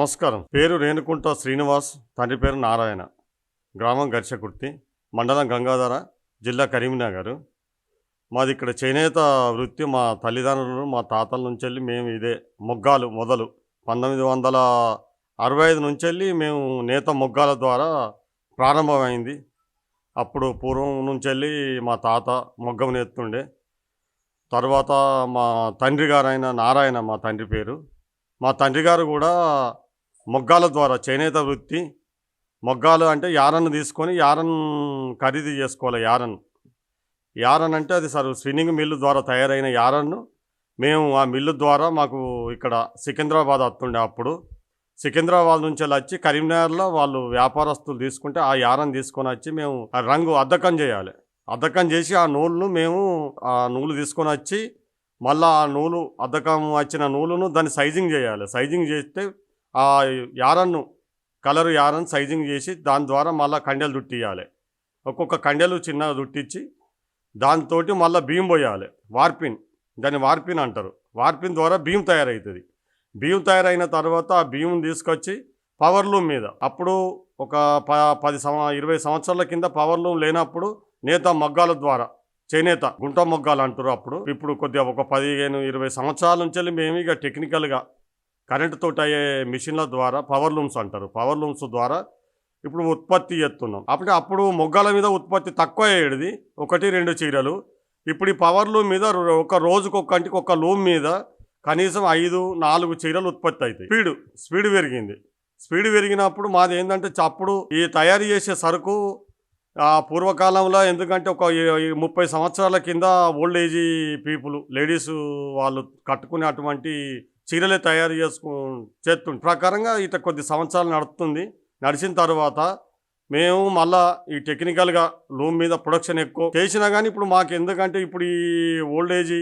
నమస్కారం. పేరు రేణుకుంట శ్రీనివాస్, తండ్రి పేరు నారాయణ. గ్రామం గర్చకుర్తి, మండలం గంగాధర, జిల్లా కరీంనగర్. మాది ఇక్కడ చేనేత వృత్తి. మా తల్లిదండ్రులు, మా తాతల నుంచెల్లి మేము ఇదే మొగ్గాలు మొదలు 1965 నుంచెల్లి మేము నేత మొగ్గాల ద్వారా ప్రారంభమైంది. అప్పుడు పూర్వం నుంచెల్లి మా తాత మొగ్గం నేతుండే. తర్వాత మా తండ్రి గారైన నారాయణ, మా తండ్రి పేరు. మా తండ్రి గారు కూడా మొగ్గాల ద్వారా చేనేత వృత్తి. మొగ్గాలు అంటే యారన్ తీసుకొని యారన్ ఖరీదు చేసుకోవాలి. యారన్ అంటే అది స్పిన్నింగ్ మిల్లు ద్వారా తయారైన యారన్ను మేము ఆ మిల్లు ద్వారా మాకు ఇక్కడ సికింద్రాబాద్ వస్తుండే. అప్పుడు సికింద్రాబాద్ నుంచి వచ్చి కరీంనగర్లో వాళ్ళు వ్యాపారస్తులు తీసుకుంటే ఆ యారన్ తీసుకొని వచ్చి మేము ఆ రంగు అద్దకం చేయాలి. అద్దకం చేసి ఆ నూలును మేము ఆ నూలు తీసుకొని వచ్చి మళ్ళీ ఆ నూలు అద్దకం వచ్చిన నూలును దాన్ని సైజింగ్ చేయాలి. సైజింగ్ చేస్తే ఆ యారన్ను కలరు యారన్ సైజింగ్ చేసి దాని ద్వారా మళ్ళీ కండెలు దుట్టియాలి. ఒక్కొక్క కండెలు చిన్నగా దుట్టించి దాంతో మళ్ళీ బియ్యం పోయాలి. వార్పిన్, దాన్ని వార్పిన్ అంటారు. వార్పిన్ ద్వారా బియ్యం తయారవుతుంది. బియ్యం తయారైన తర్వాత ఆ బియ్యం తీసుకొచ్చి పవర్ లూమ్ మీద, అప్పుడు ఒక 20 సంవత్సరాల కింద పవర్ లూమ్ లేనప్పుడు నేత మొగ్గాల ద్వారా చేనేత గుంట మొగ్గాలు అంటారు అప్పుడు. ఇప్పుడు కొద్దిగా ఒక 15-20 సంవత్సరాల నుంచి మేము ఇక టెక్నికల్గా కరెంటు తోటి అయ్యే మిషన్ల ద్వారా పవర్ లూమ్స్ అంటారు. పవర్ లూమ్స్ ద్వారా ఇప్పుడు ఉత్పత్తి చేస్తున్నాం. అప్పుడు మొగ్గాల మీద ఉత్పత్తి తక్కువ అయ్యేది, 1-2 చీరలు. ఇప్పుడు ఈ పవర్ లూమ్ మీద ఒక రోజుకు ఒక లూమ్ మీద కనీసం 5-4 చీరలు ఉత్పత్తి అవుతాయి. స్పీడ్ పెరిగింది. స్పీడ్ పెరిగినప్పుడు మాది ఏంటంటే అప్పుడు ఈ తయారు చేసే సరుకు పూర్వకాలంలో, ఎందుకంటే ఒక 30 సంవత్సరాల కింద ఓల్డ్ ఏజ్ పీపుల్ లేడీస్ వాళ్ళు కట్టుకునే అటువంటి చీరలే తయారు చేస్తుండే ప్రకారంగా ఇట్లా కొద్ది సంవత్సరాలు నడుస్తుంది. నడిచిన తర్వాత మేము మళ్ళా ఈ టెక్నికల్గా లూమ్ మీద ప్రొడక్షన్ ఎక్కువ చేసినా కానీ ఇప్పుడు మాకు ఎందుకంటే ఇప్పుడు ఈ ఓల్డ్ ఏజ్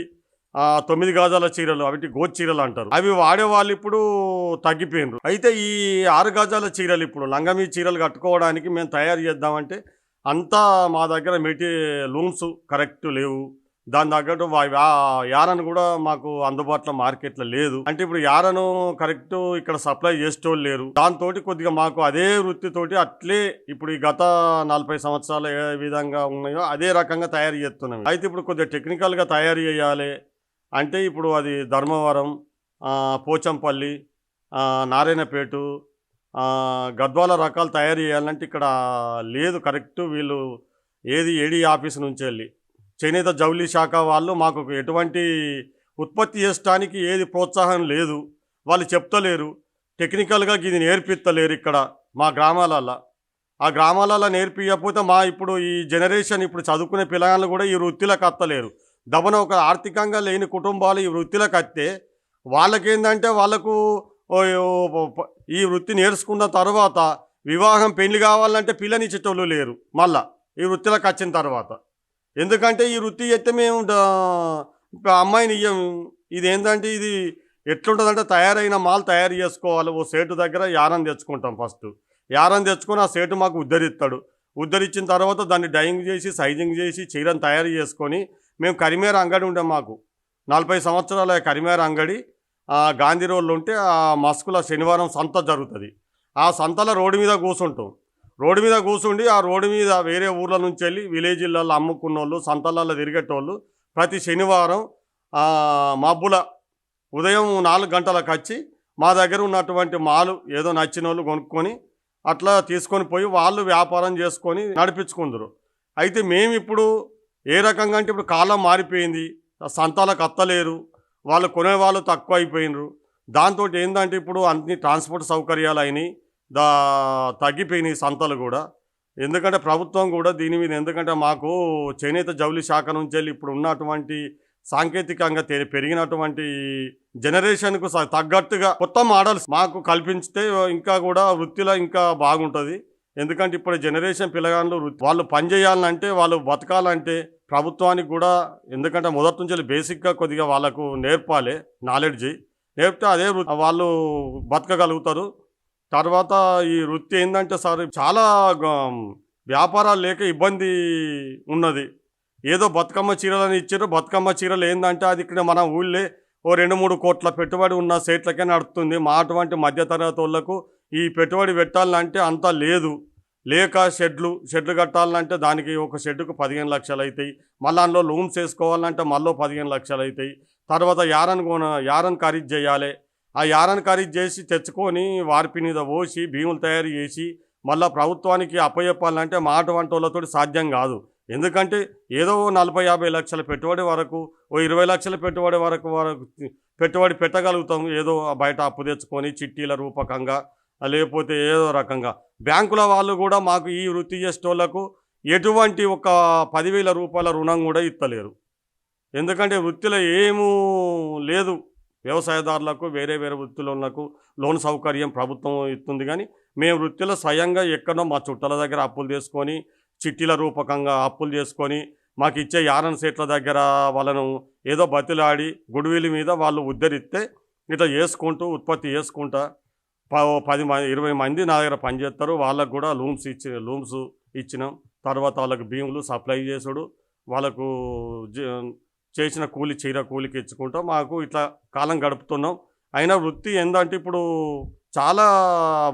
9 గజాల చీరలు, అవి గోచ్ చీరలు అంటారు, అవి వాడేవాళ్ళు ఇప్పుడు తగ్గిపోయినారు. అయితే ఈ 6 గజాల చీరలు ఇప్పుడు లంగమీ చీరలు కట్టుకోవడానికి మేము తయారు చేద్దామంటే అంతా మా దగ్గర లూమ్స్ కరెక్ట్ లేవు. దాని తగ్గట్టు యారన్ కూడా మాకు అందుబాటులో మార్కెట్లో లేదు. అంటే ఇప్పుడు యారను కరెక్ట్ ఇక్కడ సప్లై చేసేటోళ్ళు లేరు. దాంతో కొద్దిగా మాకు అదే వృత్తితోటి అట్లే ఇప్పుడు ఈ గత 40 సంవత్సరాలు ఏ విధంగా ఉన్నాయో అదే రకంగా తయారు చేస్తున్నాం. అయితే ఇప్పుడు కొద్దిగా టెక్నికల్గా తయారు చేయాలి అంటే ఇప్పుడు అది ధర్మవరం, పోచంపల్లి, నారాయణపేట, గద్వాల రకాలు తయారు చేయాలంటే ఇక్కడ లేదు కరెక్ట్. వీళ్ళు ఏడీ ఆఫీస్ నుంచి వెళ్ళి చేనేత జౌళి శాఖ వాళ్ళు మాకు ఎటువంటి ఉత్పత్తి చేయడానికి ఏది ప్రోత్సాహం లేదు. వాళ్ళు చెప్తలేరు, టెక్నికల్గా ఇది నేర్పిస్తలేరు ఇక్కడ మా గ్రామాలలో. ఆ గ్రామాలలో నేర్పించకపోతే ఇప్పుడు ఈ జనరేషన్ ఇప్పుడు చదువుకునే పిల్లగాళ్ళు కూడా ఈ వృత్తిలోకి వస్తలేరు. దమన ఒక ఆర్థికంగా లేని కుటుంబాలు ఈ వృత్తిలోకి వస్తే వాళ్ళకేందంటే వాళ్ళకు ఈ వృత్తి నేర్చుకున్న తర్వాత వివాహం పెళ్లి కావాలంటే పిల్లనిచ్చేటోళ్ళు లేరు మళ్ళా ఈ వృత్తిలోకి వచ్చిన తర్వాత. ఎందుకంటే ఈ వృత్తి చేస్తే మేము అమ్మాయిని ఇయ్యం. ఇది ఏంటంటే ఇది ఎట్లుంటుందంటే తయారైన మాల్ తయారు చేసుకోవాలి. ఓ సేటు దగ్గర యారన్ తెచ్చుకుంటాం. ఫస్ట్ యారన్ తెచ్చుకొని ఆ సేటు మాకు ఉద్ధరిస్తాడు. ఉద్ధరించిన తర్వాత దాన్ని డైయింగ్ చేసి సైజింగ్ చేసి చీరను తయారు చేసుకొని మేము కరిమేర అంగడి ఉండే, మాకు 40 సంవత్సరాల కరిమేర అంగడి గాంధీ రోడ్లో ఉంటే ఆ మస్కుల శనివారం సంత జరుగుతుంది. ఆ సంతలో రోడ్డు మీద కూర్చుంటాం. రోడ్డు మీద కూర్చుండి ఆ రోడ్డు మీద వేరే ఊర్ల నుంచి వెళ్ళి విలేజ్లలో అమ్ముకున్న వాళ్ళు, సంతలలో తిరిగేటోళ్ళు ప్రతి శనివారం మబ్బుల ఉదయం 4 గంటలకు వచ్చి మా దగ్గర ఉన్నటువంటి మాలు ఏదో నచ్చిన వాళ్ళు కొనుక్కొని అట్లా తీసుకొని పోయి వాళ్ళు వ్యాపారం చేసుకొని నడిపించుకుందరు. అయితే మేము ఇప్పుడు ఏ రకంగా అంటే ఇప్పుడు కాలం మారిపోయింది, సంతాలకు అత్తలేరు, వాళ్ళు కొనేవాళ్ళు తక్కువ అయిపోయినరు. దాంతో ఏంటంటే ఇప్పుడు అన్ని ట్రాన్స్పోర్ట్ సౌకర్యాలు అయినాయి, తగ్గిపోయినాయి సంతలు కూడా. ఎందుకంటే ప్రభుత్వం కూడా దీని మీద, ఎందుకంటే మాకు చేనేత జౌళి శాఖ నుంచి వెళ్ళి ఇప్పుడు ఉన్నటువంటి సాంకేతికంగా పెరిగినటువంటి జనరేషన్కు తగ్గట్టుగా కొత్త మోడల్స్ మాకు కల్పిస్తే ఇంకా కూడా వృత్తిలో ఇంకా బాగుంటుంది. ఎందుకంటే ఇప్పుడు జనరేషన్ పిల్లగాళ్ళు వాళ్ళు పని చేయాలంటే, వాళ్ళు బతకాలంటే ప్రభుత్వానికి కూడా, ఎందుకంటే మొదటి నుంచి బేసిక్గా కొద్దిగా వాళ్ళకు నేర్పాలి, నాలెడ్జ్ నేర్పితే అదే వాళ్ళు బతకగలుగుతారు. తర్వాత ఈ వృత్తి ఏంటంటే చాలా వ్యాపారాలు లేక ఇబ్బంది ఉన్నది. ఏదో బతుకమ్మ చీరలని ఇచ్చారు. బతుకమ్మ చీరలు ఏంటంటే అది ఇక్కడ మన ఊళ్ళే ఓ 2-3 కోట్ల పెట్టుబడి ఉన్న సేట్లకే నడుస్తుంది. మా అటువంటి మధ్యతరగతి వోళ్ళకు ఈ పెట్టుబడి పెట్టాలంటే అంత లేదు. లేక షెడ్లు కట్టాలంటే దానికి ఒక షెడ్డుకు 15 లక్షలు అవుతాయి. మళ్ళీ అందులో లూమ్స్ వేసుకోవాలంటే మళ్ళీ 15 లక్షలు అవుతాయి. తర్వాత యారన్ ఖరీదు చేయాలి. ఆ యారన్ ఖరీదు చేసి తెచ్చుకొని వార్పి మీద పోసి భీములు తయారు చేసి మళ్ళీ ప్రభుత్వానికి అప్పచెప్పాలంటే మా అటువంటి వాళ్ళతోటి సాధ్యం కాదు. ఎందుకంటే ఏదో 40-50 లక్షల పెట్టుబడి వరకు, ఓ 20 లక్షల పెట్టుబడి వరకు పెట్టుబడి పెట్టగలుగుతాం. ఏదో బయట అప్పు తెచ్చుకొని చిట్టీల రూపకంగా, లేకపోతే ఏదో రకంగా. బ్యాంకుల వాళ్ళు కూడా మాకు ఈ వృత్తి చేసేటోళ్లకు ఎటువంటి ఒక 10,000 రూపాయల రుణం కూడా ఇస్తలేరు. ఎందుకంటే వృత్తిలో ఏమూ లేదు. వ్యవసాయదారులకు, వేరే వృత్తులకు లోన్ సౌకర్యం ప్రభుత్వం ఇస్తుంది. కానీ మేము వృత్తిలో స్వయంగా ఎక్కడో మా చుట్టాల దగ్గర అప్పులు తీసుకొని, చిట్టీల రూపకంగా అప్పులు చేసుకొని, మాకు ఇచ్చే యారన్ సేట్ల దగ్గర వాళ్ళను ఏదో బతిలాడి గుడివిలి మీద వాళ్ళు ఉద్ధరిస్తే ఇట్లా చేసుకుంటూ ఉత్పత్తి చేసుకుంటా 10 మంది 20 మంది నా దగ్గర పనిచేస్తారు. వాళ్ళకు కూడా లూమ్స్ ఇచ్చినాం. తర్వాత వాళ్ళకు భీములు సప్లై చేసుడు, వాళ్ళకు చేసిన చీర కూలికి ఇచ్చుకుంటాం. మాకు ఇట్లా కాలం గడుపుతున్నాం. అయినా వృత్తి ఏందంటే ఇప్పుడు చాలా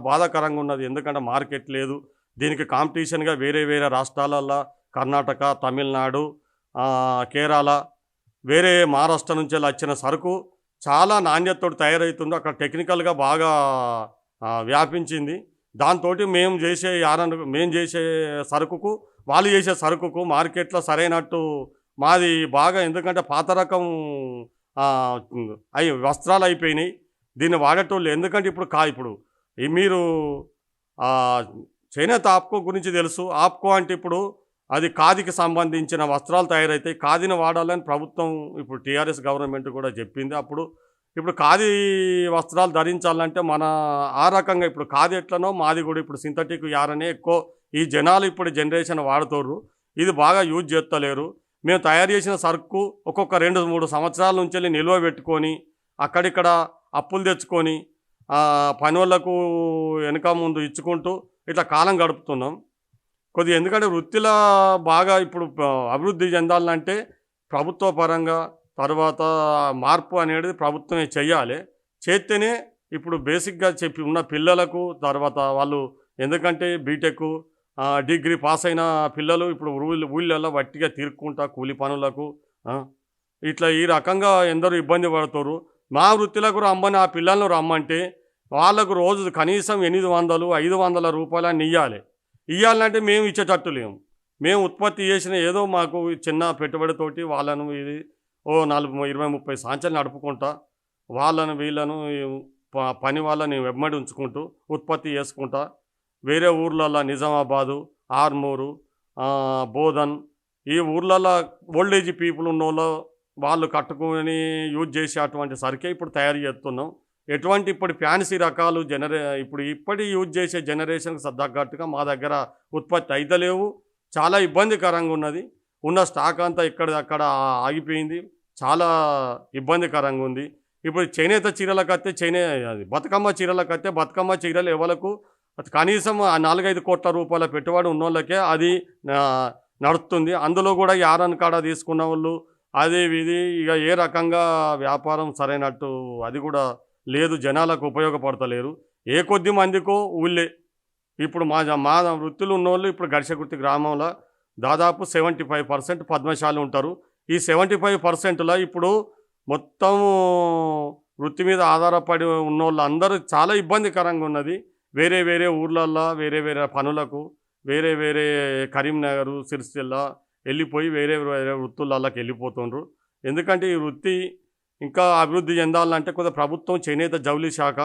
బాధాకరంగా ఉన్నది. ఎందుకంటే మార్కెట్ లేదు. దీనికి కాంపిటీషన్గా వేరే రాష్ట్రాలల్లో కర్ణాటక, తమిళనాడు, కేరళ, వేరే మహారాష్ట్ర నుంచి వచ్చిన సరుకు చాలా నాణ్యతతో తయారవుతుందో అక్కడ టెక్నికల్గా బాగా వ్యాపించింది. దాంతో మేము చేసే సరుకుకు, వాళ్ళు చేసే సరుకుకు మార్కెట్లో సరైనట్టు మాది బాగా, ఎందుకంటే పాత రకం వస్త్రాలు అయిపోయినాయి. దీన్ని వాడేటోళ్ళు ఎందుకంటే ఇప్పుడు మీరు చేనేత ఆప్కో గురించి తెలుసు. ఆప్కో అంటే ఇప్పుడు అది ఖాదీకి సంబంధించిన వస్త్రాలు తయారవుతాయి. ఖాదీని వాడాలని ప్రభుత్వం ఇప్పుడు టీఆర్ఎస్ గవర్నమెంట్ కూడా చెప్పింది. ఇప్పుడు ఖాదీ వస్త్రాలు ధరించాలంటే మన ఆ రకంగా ఇప్పుడు ఖాదీ ఎట్లనో మాది కూడా ఇప్పుడు సింథటిక్ యారనే ఎక్కువ ఈ జనాలు ఇప్పుడు జనరేషన్ వాడుతారు. ఇది బాగా యూజ్ చేస్తలేరు. మేము తయారు చేసిన సరుకు ఒక్కొక్క 2-3 సంవత్సరాల నుంచి వెళ్ళి నిల్వ పెట్టుకొని అక్కడిక్కడ అప్పులు తెచ్చుకొని పని వాళ్ళకు వెనక ముందు ఇచ్చుకుంటూ ఇట్లా కాలం గడుపుతున్నాం. కొద్దిగా ఎందుకంటే వృత్తిలో బాగా ఇప్పుడు అభివృద్ధి చెందాలంటే ప్రభుత్వ పరంగా తర్వాత మార్పు అనేది ప్రభుత్వమే చెయ్యాలి. చేస్తేనే ఇప్పుడు బేసిక్గా చెప్పి ఉన్న పిల్లలకు తర్వాత వాళ్ళు, ఎందుకంటే బీటెక్ డిగ్రీ పాస్ అయిన పిల్లలు ఇప్పుడు ఊళ్ళల్లో వట్టిగా తిరుక్కుంటా కూలి పనులకు ఇట్లా ఈ రకంగా ఎందరో ఇబ్బంది పడుతారు. మా వృత్తిలకు రమ్మని ఆ పిల్లలను రమ్మంటే వాళ్ళకు రోజు కనీసం 800-500 రూపాయలని ఇవ్వాలంటే మేము ఇచ్చేటట్టు లేము. మేము ఉత్పత్తి చేసిన ఏదో మాకు చిన్న పెట్టుబడితోటి వాళ్ళను ఇది 20-30 సంవత్సరాలు నడుపుకుంటా వీళ్ళను పని వాళ్ళని వెంబడి ఉంచుకుంటూ ఉత్పత్తి చేసుకుంటా వేరే ఊర్లలో నిజామాబాదు, ఆర్మూరు, బోధన్ ఈ ఊర్లలో ఓల్డేజ్ పీపుల్ ఉన్నోళ్ళు వాళ్ళు కట్టుకొని యూజ్ చేసే అటువంటి సరికే ఇప్పుడు తయారు చేస్తున్నాం. ఎటువంటి ఇప్పుడు ఫ్యాన్సీ రకాలు ఇప్పటి యూజ్ చేసే జనరేషన్కి తగ్గట్టుగా మా దగ్గర ఉత్పత్తి అయితలేవు. చాలా ఇబ్బందికరంగా ఉన్నది. ఉన్న స్టాక్ అంతా అక్కడ ఆగిపోయింది. చాలా ఇబ్బందికరంగా ఉంది. ఇప్పుడు చేనేత చీరలకైతే బతుకమ్మ చీరలు ఎవరికి కనీసం 4-5 కోట్ల రూపాయల పెట్టుబడి ఉన్నోళ్ళకే అది నడుస్తుంది. అందులో కూడా యారన్ కాడ తీసుకున్న వాళ్ళు ఇది ఇక ఏ రకంగా వ్యాపారం సరైనట్టు అది కూడా లేదు. జనాలకు ఉపయోగపడతలేరు. ఏ కొద్ది మందికో ఊళ్ళే ఇప్పుడు మా వృత్తులు ఉన్నోళ్ళు ఇప్పుడు గడిసెకుర్తి గ్రామంలో దాదాపు 75% పద్మశాలి ఉంటారు. ఈ 75%లో ఇప్పుడు మొత్తం వృత్తి మీద ఆధారపడి ఉన్నోళ్ళు అందరూ చాలా ఇబ్బందికరంగా ఉన్నది. వేరే ఊర్లల్లో వేరే పనులకు వేరే కరీంనగర్, సిరిసిల్ల వెళ్ళిపోయి వేరే వృత్తులలోకి వెళ్ళిపోతుండ్రు. ఎందుకంటే ఈ వృత్తి ఇంకా అభివృద్ధి చెందాలంటే కొద్దిగా ప్రభుత్వం చేనేత జౌళి శాఖ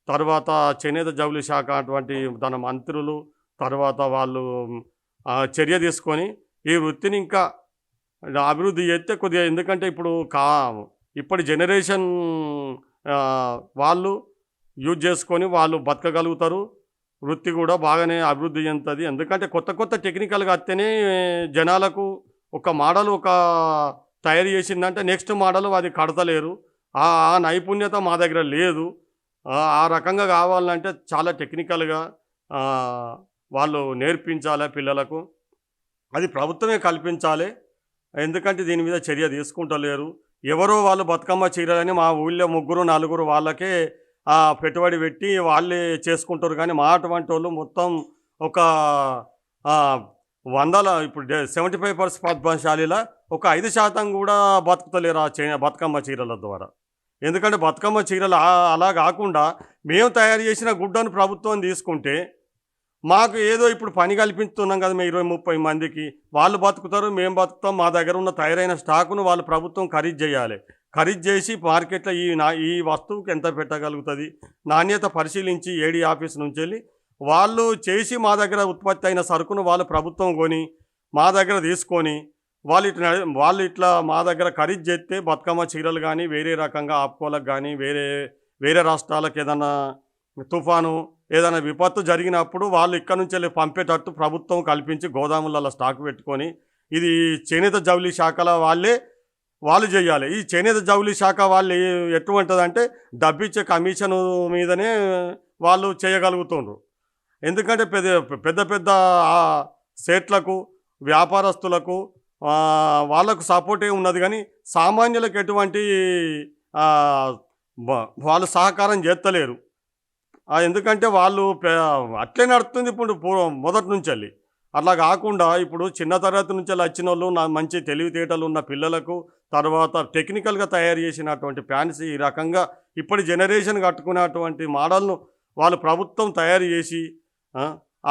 తర్వాత చేనేత జౌళి శాఖ అటువంటి తన మంత్రులు తర్వాత వాళ్ళు చర్య తీసుకొని ఈ వృత్తిని ఇంకా అభివృద్ధి చేస్తే కొద్దిగా, ఎందుకంటే ఇప్పటి జనరేషన్ వాళ్ళు యూజ్ చేసుకొని వాళ్ళు బతకగలుగుతారు. వృత్తి కూడా బాగానే అభివృద్ధి చెందుతుంది. ఎందుకంటే కొత్త టెక్నికల్గా వస్తేనే జనాలకు ఒక మోడల్ తయారు చేసిందంటే నెక్స్ట్ మోడల్ అది కడతలేరు. ఆ నైపుణ్యత మా దగ్గర లేదు. ఆ రకంగా కావాలంటే చాలా టెక్నికల్గా వాళ్ళు నేర్పించాలి పిల్లలకు. అది ప్రభుత్వమే కల్పించాలి. ఎందుకంటే దీని మీద చర్య తీసుకుంటలేరు. ఎవరో వాళ్ళు బతుకమ్మ చీరలని మా ఊళ్ళో ముగ్గురు, నలుగురు వాళ్ళకే పెట్టుబడి పెట్టి వాళ్ళే చేసుకుంటారు గానీ, మా అటువంటోళ్ళు మొత్తం ఒక ఆహ్, వందల ఇప్పుడు 75% పద్మశాలిల ఒక 5% గూడా బతుకుతలేరు బతుకమ్మ చీరల ద్వారా. ఎందుకంటే బతుకమ్మ చీరలు అలా గాకుండా మేము తయారు చేసిన గుడ్డను ప్రభుత్వం తీసుకుంటే మాకు ఏదో ఇప్పుడు పని కల్పిస్తున్నాం కదా మేము 20, 30 మందికి. వాళ్ళు బతుకుతారు, మేము బతుకుతాం. మా దగ్గర ఉన్న తయారైన స్టాకును వాళ్ళు ప్రభుత్వం ఖరీదు చేయాలి. ఖరీదు చేసి మార్కెట్‌లో ఈ వస్తువుకి ఎంత పెట్టగలుగుతది, నాణ్యత పరిశీలించి ఏడీ ఆఫీస్ నుంచెళ్ళి వాళ్ళు చేసి మా దగ్గర ఉత్పత్తి అయిన సరుకును వాళ్ళు ప్రభుత్వం కొని, మా దగ్గర తీసుకొని వాళ్ళు ఇట్లా మా దగ్గర ఖరీదు చేస్తే బతుకమ్మ చీరలు గానీ, వేరే రకంగా ఆప్కోలకు గానీ, వేరే వేరే రాష్ట్రాలకు ఏదన్నా తుఫాను ఏదైనా విపత్తు జరిగినప్పుడు వాళ్ళు ఇక్కడ నుంచెళ్ళి పంపేటట్టు ప్రభుత్వం కల్పించి గోదాములలో స్టాక్ పెట్టుకొని, ఇది చేనేత జౌళి శాఖల వాళ్ళు చేయాలి. ఈ చేనేత జౌళి శాఖ వాళ్ళు ఎటువంటిదంటే డబ్బిచ్చే కమిషను మీదనే వాళ్ళు చేయగలుగుతుండ్రు. ఎందుకంటే పెద్ద పెద్ద సేట్లకు, వ్యాపారస్తులకు వాళ్ళకు సపోర్టే ఉన్నది కానీ సామాన్యులకు ఎటువంటి వాళ్ళు సహకారం చేస్తలేరు. ఎందుకంటే వాళ్ళు అట్లే నడుస్తుంది ఇప్పుడు మొదటి నుంచెల్లి. అట్లా కాకుండా ఇప్పుడు చిన్న తరగతి నుంచెల్లి వచ్చినోళ్ళు మంచి తెలివితేటలు ఉన్న పిల్లలకు తర్వాత టెక్నికల్‌గా తయారు చేసినటువంటి ప్యాంట్స్ ఈ రకంగా ఇప్పటి జనరేషన్ కట్టుకునేటువంటి మోడల్‌ను వాళ్ళు ప్రభుత్వం తయారు చేసి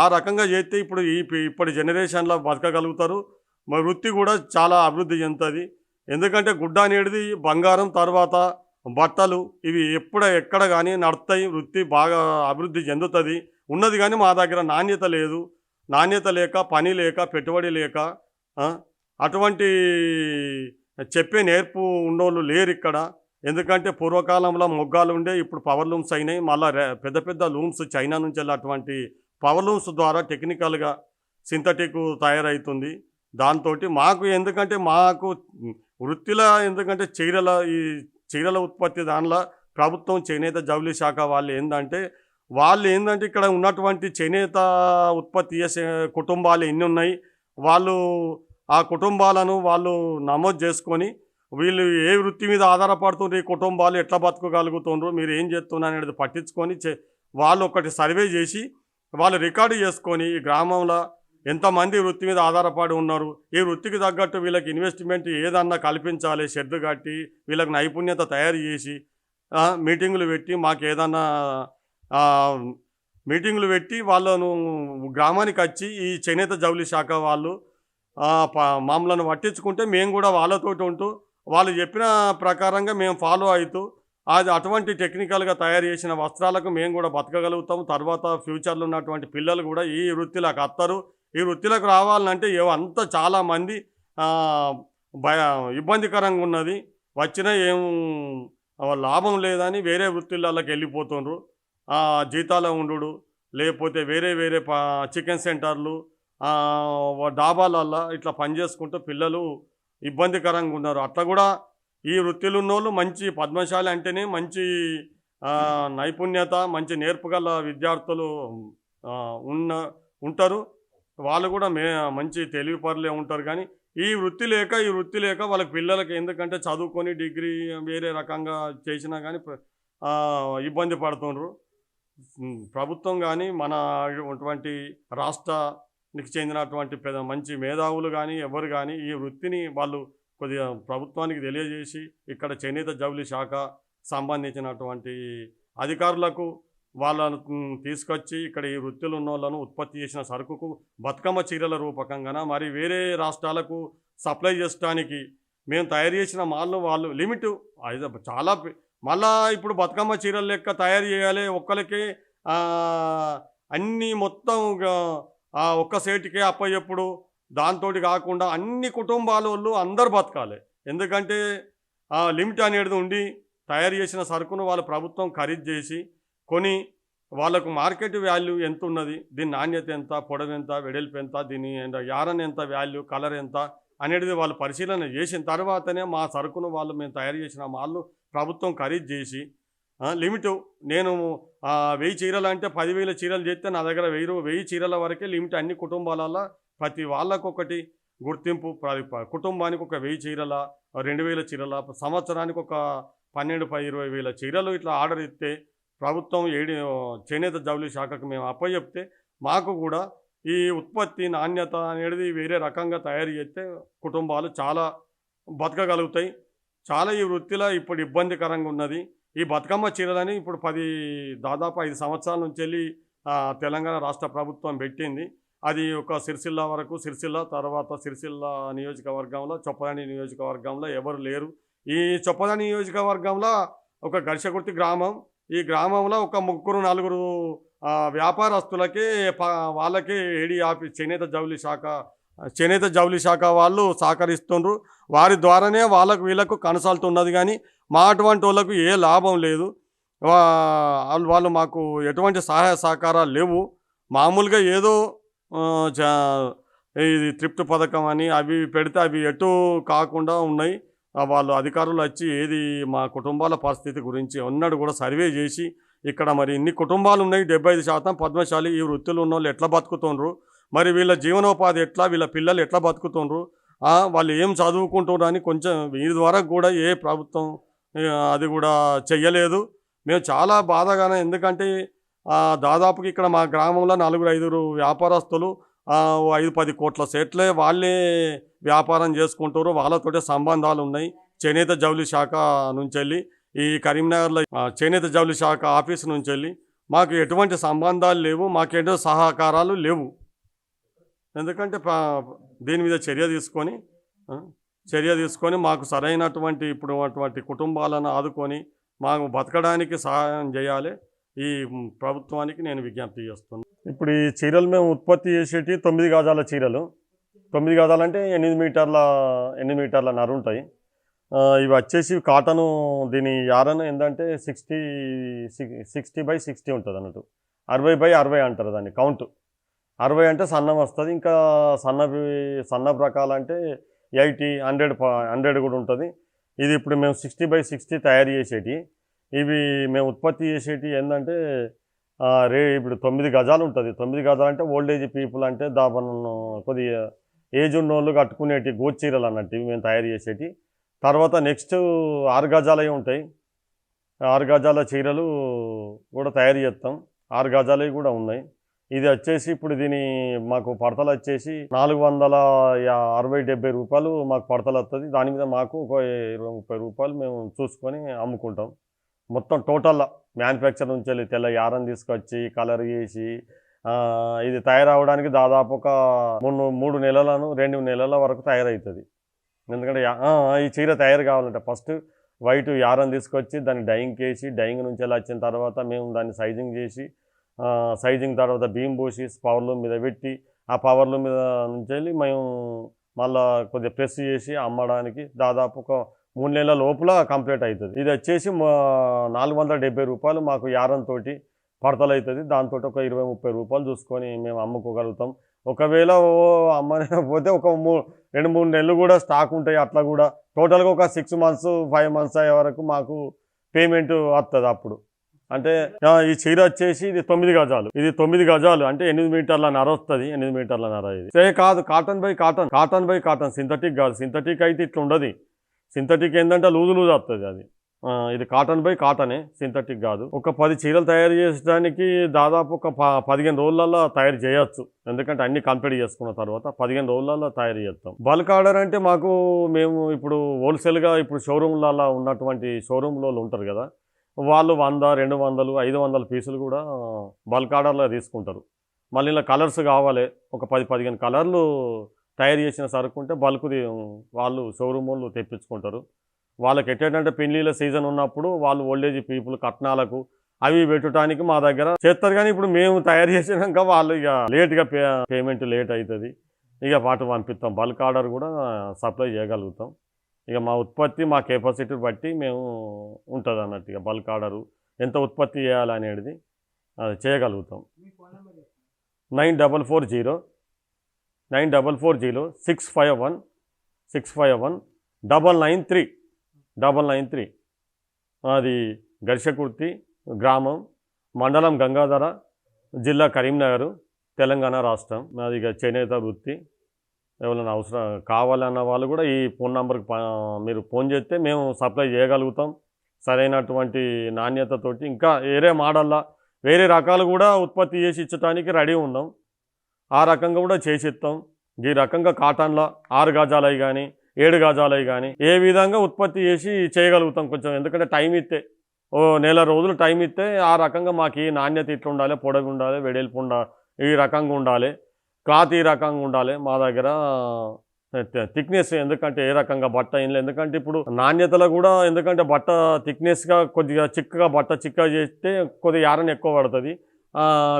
ఆ రకంగా చేస్తే ఇప్పుడు ఇప్పటి జనరేషన్‌లో బతకగలుగుతారు. వృత్తి కూడా చాలా అభివృద్ధి చెందుతుంది. ఎందుకంటే గుడ్డ అనేది బంగారం తర్వాత బట్టలు ఇవి ఎక్కడ కానీ నడుస్తాయి. వృత్తి బాగా అభివృద్ధి చెందుతుంది. ఉన్నది కానీ మా దగ్గర నాణ్యత లేదు. నాణ్యత లేక, పని లేక, పెట్టుబడి లేక అటువంటి చెప్పే నేర్పు ఉన్నోళ్ళు లేరు ఇక్కడ. ఎందుకంటే పూర్వకాలంలో మొగ్గాలు ఉండే ఇప్పుడు పవర్ లూమ్స్ అయినాయి. మళ్ళా పెద్ద పెద్ద లూమ్స్ చైనా నుంచి వెళ్ళి అటువంటి పవర్ లూమ్స్ ద్వారా టెక్నికల్‌గా సింథటిక్ తయారవుతుంది. దాంతోటి ఎందుకంటే మాకు వృత్తిలో ఎందుకంటే ఈ చీరల ఉత్పత్తి దానిలో ప్రభుత్వం చేనేత జౌళి శాఖ వాళ్ళు ఏందంటే ఇక్కడ ఉన్నటువంటి చేనేత ఉత్పత్తి చేసే కుటుంబాలు ఎన్ని ఉన్నాయి, వాళ్ళు ఆ కుటుంబాలను వాళ్ళు నమోదు చేసుకొని వీళ్ళు ఏ వృత్తి మీద ఆధారపడుతుండ్రు, ఈ కుటుంబాలు ఎట్లా బతకగలుగుతుండ్రు, మీరు ఏం చేస్తున్నారు అనేది పట్టించుకొని వాళ్ళు ఒకటి సర్వే చేసి వాళ్ళు రికార్డు చేసుకొని ఈ గ్రామంలో ఎంతమంది వృత్తి మీద ఆధారపడి ఉన్నారు, ఈ వృత్తికి తగ్గట్టు వీళ్ళకి ఇన్వెస్ట్మెంట్ ఏదన్నా కల్పించాలి, షెడ్ కట్టి వీళ్ళకి నైపుణ్యత తయారు చేసి మీటింగులు పెట్టి మాకేదన్నా మీటింగులు పెట్టి వాళ్ళను గ్రామానికి వచ్చి ఈ చేనేత జౌళి శాఖ వాళ్ళు మమ్మల్ని పట్టించుకుంటే మేము కూడా వాళ్ళతోటి ఉంటూ వాళ్ళు చెప్పిన ప్రకారంగా మేము ఫాలో అవుతూ అటువంటి టెక్నికల్‌గా తయారు చేసిన వస్త్రాలకు మేము కూడా బతకగలుగుతాం. తర్వాత ఫ్యూచర్‌లో ఉన్నటువంటి పిల్లలు కూడా ఈ వృత్తిలోకి వస్తారు. ఈ వృత్తిలోకి రావాలంటే అంతా చాలామంది ఇబ్బందికరంగా ఉన్నది. వచ్చినా లాభం లేదని వేరే వృత్తులలోకి వెళ్ళిపోతుండ్రు. జీతాల ఉండుడు లేకపోతే వేరే వేరే చికెన్ సెంటర్లు డాబాలల్లో ఇట్లా పనిచేసుకుంటూ పిల్లలు ఇబ్బందికరంగా ఉన్నారు. అట్లా కూడా ఈ వృత్తిలో ఉన్నోళ్ళు మంచి పద్మశాలి అంటేనే మంచి నైపుణ్యత మంచి నేర్పుగల విద్యార్థులు ఉంటారు. వాళ్ళు కూడా మంచి తెలివిపరులే ఉంటారు. కానీ ఈ వృత్తి లేక వాళ్ళ పిల్లలకి ఎందుకంటే చదువుకొని డిగ్రీ వేరే రకంగా చేసినా కానీ ఇబ్బంది పడుతుండ్రు. ప్రభుత్వం కానీ మన అటువంటి రాష్ట్రానికి చెందినటువంటి మంచి మేధావులు కానీ ఎవరు కానీ ఈ వృత్తిని వాళ్ళు కొద్దిగా ప్రభుత్వానికి తెలియజేసి ఇక్కడ చేనేత జౌళి శాఖ సంబంధించినటువంటి అధికారులకు వాళ్ళను తీసుకొచ్చి ఇక్కడ ఈ వృత్తిలో ఉన్న వాళ్ళను ఉత్పత్తి చేసిన సరుకుకు బతుకమ్మ చీరల రూపకంగా మరి వేరే రాష్ట్రాలకు సప్లై చేయడానికి మేము తయారు చేసిన వాళ్ళు లిమిట్ చాలా మళ్ళా ఇప్పుడు బతుకమ్మ చీరల లెక్క తయారు చేయాలి ఒక్కరికే అన్నీ మొత్తం ఒక్క సేటికే అప్పచెప్పుడు దాంతో కాకుండా అన్ని కుటుంబాల వాళ్ళు అందరు బతకాలి. ఎందుకంటే లిమిట్ అనేది ఉండి తయారు చేసిన సరుకును వాళ్ళు ప్రభుత్వం ఖరీదు చేసి కొని వాళ్ళకు మార్కెట్ వాల్యూ ఎంత ఉన్నది, దీని నాణ్యత ఎంత, పొడవు ఎంత, వెడల్పు ఎంత, దీని యారన్ ఎంత వాల్యూ, కలర్ ఎంత అనేది వాళ్ళు పరిశీలన చేసిన తర్వాతనే మా సరుకును మేము తయారు చేసిన వాళ్ళు ప్రభుత్వం ఖరీదు చేసి లిమిటు నేను 1000 చీరలు అంటే 10,000 చీరలు చేస్తే నా దగ్గర 1000 చీరల వరకే లిమిట్. అన్ని కుటుంబాలలో ప్రతి వాళ్ళకు ఒకటి గుర్తింపు, కుటుంబానికి ఒక 1000 చీరల 2000 చీరల సంవత్సరానికి ఒక 12-20 వేల చీరలు ఇట్లా ఆర్డర్ ఇస్తే ప్రభుత్వం చేనేత జౌళి శాఖకు మేము అప్పచెప్తే మాకు కూడా ఈ ఉత్పత్తి నాణ్యత అనేది వేరే రకంగా తయారు చేస్తే కుటుంబాలు చాలా బతకగలుగుతాయి. చాలా ఈ వృత్తిలో ఇప్పుడు ఇబ్బందికరంగా ఉన్నది. ఈ బతుకమ్మ చీరలని ఇప్పుడు దాదాపు 5 సంవత్సరాల నుంచెల్లి తెలంగాణ రాష్ట్ర ప్రభుత్వం పెట్టింది. అది ఒక సిరిసిల్ల వరకు, సిరిసిల్ల తర్వాత సిరిసిల్ల నియోజకవర్గంలో, చొప్పదండి నియోజకవర్గంలో ఎవరు లేరు. ఈ చొప్పదండి నియోజకవర్గంలో ఒక ఘర్షకుర్తి గ్రామం. ఈ గ్రామంలో ఒక 3-4 వ్యాపారస్తులకే వాళ్ళకే ఏడీ ఆఫీస్ చేనేత జౌళి శాఖ వాళ్ళు సహకరిస్తుండ్రు. వారి ద్వారానే వీళ్ళకు కన్సల్ట్ ఉన్నది. కానీ మా అటువంటి వాళ్ళకు ఏ లాభం లేదు. వాళ్ళు మాకు ఎటువంటి సహాయ సహకారాలు లేవు. మామూలుగా ఏదో ఇది త్రిప్ట్ పథకం అని అవి పెడితే అవి ఎటు కాకుండా ఉన్నాయి. వాళ్ళు అధికారులు వచ్చి మా కుటుంబాల పరిస్థితి గురించి ఎన్నడూ కూడా సర్వే చేసి ఇక్కడ మరి ఇన్ని కుటుంబాలు ఉన్నాయి, 75% పద్మశాలి ఈ వృత్తులు ఉన్న వాళ్ళు ఎట్లా బతుకుతుండ్రు, మరి వీళ్ళ జీవనోపాధి ఎట్లా, వీళ్ళ పిల్లలు ఎట్లా బతుకుతుండ్రు, వాళ్ళు ఏం చదువుకుంటున్నారు అని కొంచెం వీరి ద్వారా కూడా ఏ ప్రభుత్వం అది కూడా చెయ్యలేదు. మేము చాలా బాధగానే, ఎందుకంటే దాదాపుకి ఇక్కడ మా గ్రామంలో 4-5 వ్యాపారస్తులు 5-10 కోట్ల సెట్లే వాళ్ళే వ్యాపారం చేసుకుంటారు. వాళ్ళతోటే సంబంధాలు ఉన్నాయి. చేనేత జౌళి శాఖ నుంచి వెళ్ళి ఈ కరీంనగర్లో చేనేత జౌళి శాఖ ఆఫీస్ నుంచి వెళ్ళి మాకు ఎటువంటి సంబంధాలు లేవు, మాకేంటో సహకారాలు లేవు. ఎందుకంటే దీని మీద చర్య తీసుకొని మాకు సరైనటువంటి ఇప్పుడు అటువంటి కుటుంబాలను ఆదుకొని మాకు బతకడానికి సహాయం చేయాలి. ఈ ప్రభుత్వానికి నేను విజ్ఞప్తి చేస్తున్నాను. ఇప్పుడు ఈ చీరలు మేము ఉత్పత్తి చేసేటి 9 గజాల చీరలు. 9 గజాలు అంటే 8 మీటర్ల నర ఉంటాయి. ఇవి వచ్చేసి కాటను. దీని యారను ఏంటంటే 60/60 ఉంటుంది అన్నట్టు. 60/60 అంటారు దాన్ని కౌంట్. 60 అంటే సన్నం వస్తుంది. ఇంకా సన్న రకాలు అంటే 80, 100 కూడా ఉంటుంది. ఇది ఇప్పుడు మేము 60/60 తయారు చేసేటి. ఇవి మేము ఉత్పత్తి చేసేటి ఏంటంటే ఇప్పుడు 9 గజాలు ఉంటుంది. 9 గజాలు అంటే ఓల్డేజ్ పీపుల్, అంటే కొద్దిగా ఏజ్ ఉన్నోళ్ళు కట్టుకునేటి గోచీరలు అన్నట్టు ఇవి మేము తయారు చేసేటి. తర్వాత నెక్స్ట్ 6 గజాలవి ఉంటాయి. 6 గజాల చీరలు కూడా తయారు చేస్తాం. 6 గజాలవి కూడా ఉన్నాయి. ఇది వచ్చేసి ఇప్పుడు మాకు పడతలు వచ్చేసి 460-70 రూపాయలు మాకు పడతలు వస్తుంది. దాని మీద మాకు ఒక 20-30 రూపాయలు మేము చూసుకొని అమ్ముకుంటాం. మొత్తం టోటల్ మ్యానుఫ్యాక్చర్ నుంచి వెళ్ళి తెల్ల యారం తీసుకొచ్చి కలర్ చేసి ఇది తయారవడానికి దాదాపు ఒక 2 నెలల వరకు తయారవుతుంది. ఎందుకంటే ఈ చీర తయారు కావాలంటే ఫస్ట్ వైట్ యారం తీసుకొచ్చి దాన్ని డైయింగ్ వేసి, డైయింగ్ నుంచి వెళ్ళి వచ్చిన తర్వాత మేము దాన్ని సైజింగ్ చేసి, సైజింగ్ తర్వాత బీమ్ పోసి పవర్లూమ్ మీద పెట్టి, ఆ పవర్లూమ్ మీద నుంచి వెళ్ళి మేము మళ్ళీ కొద్దిగా ప్రెస్ చేసి అమ్మడానికి దాదాపు ఒక 3 నెలల లోపల కంప్లీట్ అవుతుంది. ఇది వచ్చేసి 470 రూపాయలు మాకు యారంతో పడతలు అవుతుంది. దాంతో ఒక 20-30 రూపాయలు చూసుకొని మేము అమ్ముకోగలుగుతాం. ఒకవేళ అమ్మకపోతే ఒక 2-3 నెలలు కూడా స్టాక్ ఉంటాయి. అట్లా కూడా టోటల్గా ఒక 6 months 5 months అయ్యే వరకు మాకు పేమెంట్ వస్తుంది. అప్పుడు అంటే ఈ చీర వచ్చేసి ఇది 9 గజాలు. ఇది 9 గజాలు అంటే 8 మీటర్ల నర వస్తుంది. 8 మీటర్ల నర ఇది కాదు. కాటన్ బై కాటన్ సింథటిక్ కాదు. సింథటిక్ అయితే ఇట్లా ఉండదు. సింథటిక్ ఏంటంటే లూజు వస్తుంది. అది ఇది కాటన్ బై కాటనే, సింథటిక్ కాదు. ఒక 10 చీరలు తయారు చేయడానికి దాదాపు ఒక 15 రోజులలో తయారు చేయొచ్చు. ఎందుకంటే అన్ని కంప్లీట్ చేసుకున్న తర్వాత 15 రోజులలో తయారు చేస్తాం. బల్క్ ఆర్డర్ అంటే మేము ఇప్పుడు హోల్సేల్గా ఇప్పుడు షోరూమ్లలో ఉన్నటువంటి షోరూమ్లో ఉంటారు కదా, వాళ్ళు 100, 200, 500 పీసులు కూడా బల్క్ ఆర్డర్లో తీసుకుంటారు. మళ్ళీ ఇలా కలర్స్ కావాలి, ఒక 10-15 కలర్లు తయారు చేసిన సరుకు ఉంటే బల్క్ది వాళ్ళు షోరూమ్ వాళ్ళు తెప్పించుకుంటారు. వాళ్ళకి ఎట్టేటంటే పెళ్ళిళ్ళ సీజన్ ఉన్నప్పుడు వాళ్ళు ఓల్డేజ్ పీపుల్ కట్నాలకు అవి పెట్టడానికి మా దగ్గర చేస్తారు. కానీ ఇప్పుడు మేము తయారు చేసినాక వాళ్ళు ఇక లేట్గా పేమెంట్ లేట్ అవుతుంది. ఇక పాటు పంపిస్తాం. బల్క్ ఆర్డర్ కూడా సప్లై చేయగలుగుతాం. ఇక మా ఉత్పత్తి మా కెపాసిటీ బట్టి మేము ఉంటుంది అన్నట్టు. ఇక బల్క్ ఆర్డరు ఎంత ఉత్పత్తి చేయాలనేది అది చేయగలుగుతాం. 9440 651 993 అది ఘర్షకుర్తి గ్రామం, మండలం గంగాధర, జిల్లా కరీంనగర్, తెలంగాణ రాష్ట్రం. మాది చేనేత వృత్తి. ఎవరైనా అవసరం కావాలన్న వాళ్ళు కూడా ఈ ఫోన్ నంబర్కి మీరు ఫోన్ చేస్తే మేము సప్లై చేయగలుగుతాం. సరైనటువంటి నాణ్యతతోటి ఇంకా వేరే మోడల్‌లా వేరే రకాలు కూడా ఉత్పత్తి చేసి ఇచ్చటానికి రెడీ ఉన్నాం. ఆ రకంగా కూడా చేసిస్తాం. ఈ రకంగా కాటన్‌లో 6 గజాలయి గానీ, 7 గజాలయి గానీ ఏ విధంగా ఉత్పత్తి చేసి చేయగలుగుతాం కొంచెం. ఎందుకంటే టైం ఇత్తే ఓ నెల రోజులు టైం ఇత్తే ఆ రకంగా మాకు ఈ నాణ్యత ఇట్లుండాలి, పొడవుండాలి, వెడల్పు ఈ రకంగా ఉండాలి, క్లాత్ ఈ రకంగా ఉండాలి. మా దగ్గర థిక్‌నెస్ ఎందుకంటే ఏ రకంగా బట్ట ఏంలే ఎందుకంటే ఇప్పుడు నాణ్యతలో కూడా ఎందుకంటే బట్ట థిక్‌నెస్‌గా కొద్దిగా చిక్కగా బట్ట చిక్కగా చేస్తే కొద్దిగా యారన్ ఎక్కువ పడతది.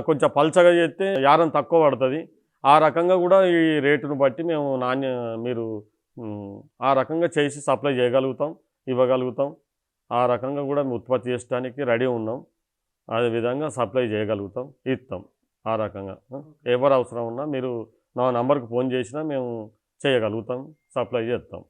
కొంచెం పల్చగా చేస్తే యారన్ తక్కువ పడతది. ఆ రకంగా కూడా ఈ రేటును బట్టి మేము మీరు ఆ రకంగా చేసి సప్లై చేయగలుగుతాం, ఇవ్వగలుగుతాం. ఆ రకంగా కూడా ఉత్పత్తి చేయడానికి రెడీ ఉన్నాం. అదే విధంగా సప్లై చేయగలుగుతాం, ఇస్తాం. ఆ రకంగా ఎవరు అవసరం ఉన్నా మీరు నా నంబర్‌కి ఫోన్ చేసినా మేము చేయగలుగుతాం, సప్లై చేస్తాం.